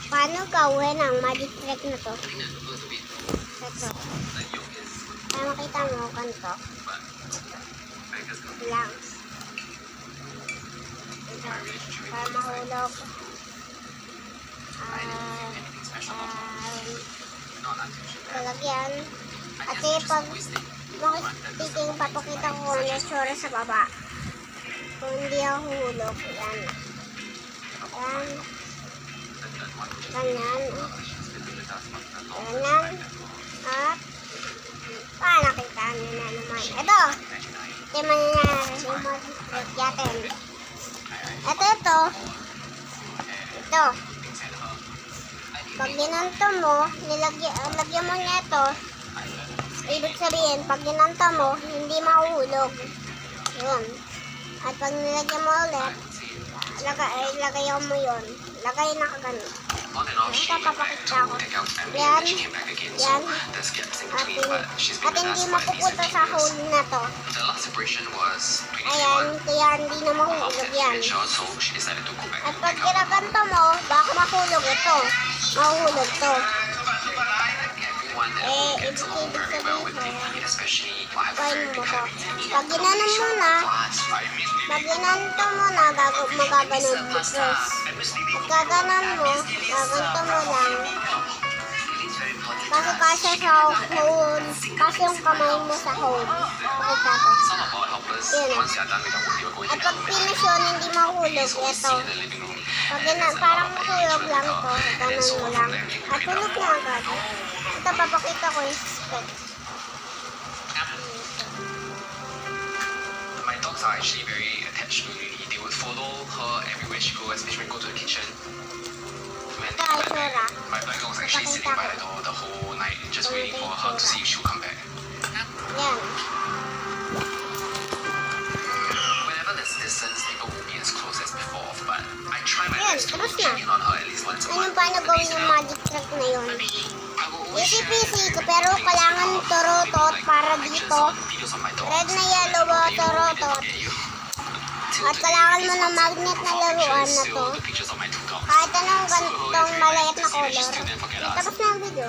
Paano gawin ang magic trick na to? Ito. Para makita mo, ganito. Lang. Ito. Para mahulog. Lalagyan. At pag papakita ko ang itsura sa baba. Kung hindi ako hulog, yan. Yan. Ganyan. Ganyan. At nakita nyo na naman. Ito. Ito yung mangyayari. Yung mag-trick yatin. Ito. Ito. Pag ginanto mo, lagyan mo niya ito. Ibig sabihin, pag ginanto mo, hindi mahuhulog. Yun. At pag nilagyan mo ulit, lagay mo yun. Lagay na kagano. Ito, papakita ko. Yan. Yan. At hindi mapupunta sa hole na to. Ayan, kaya hindi na mahulog yan. At pag ginaganto mo, baka mahulog ito. Mahuhulog to. Ibig sabihin, kain mo to. Pag ginanon mo na, magganto mo na, magaganon mo first. Pag gaganon mo, gaganto mo lang. Kasi kasya sa hole, kasi yung kamay mo sa hole. Pakita ko. Yun na. At pag finish yun, hindi mahulog. Ito. Pag parang mahulog lang to, ganon mo lang. At hulog na agad. Ito, papakita ko yung step. My dogs are actually very attached to Lily. They would follow her everywhere she goes, especially when we go to the kitchen. Ito ay sura. My black dog was actually sitting by the door the whole night, just waiting for her to see if she'll come back. Yan. Whenever there's distance, people won't be as close as before, but I try my Yan, best to tapos na. check in on her at least once a Ano month. paano gawin yung magic trick na yun? I will always share Easy-peasy, pero kailangan turutot para dito. videos on my dog. Red na yellow, turutot. At kailangan mo ng magnet na laruan na to. Kahit anong gantong maliit na color. Tapos na ang video.